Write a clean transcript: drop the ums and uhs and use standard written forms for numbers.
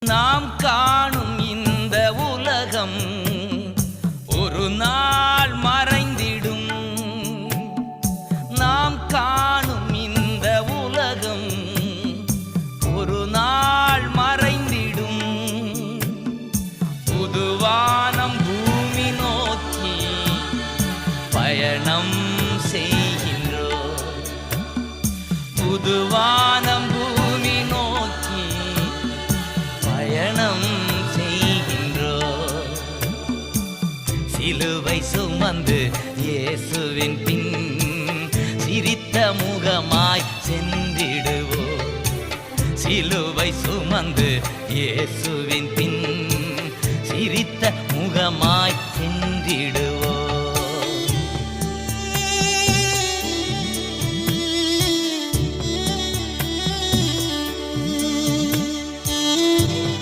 நாம் காணும் இந்த உலகம் ஒரு நாள் மறைந்திடும். நாம் காணும் இந்த உலகம் ஒரு நாள் மறைந்திடும். புதுவானம் பூமி நோக்கி பயணம் செய்கின்றோம். புதுவானம் பூமி நோக்கி பயணம் செய்கின்றோம். சிலுவை சுமந்து இயேசுவின் பின் சிரித்த முகமாய் சென்றிடுவோம். சிலுவை சுமந்து இயேசுவின் பின் சிரித்த முகமாய் சென்றிடுவோம்.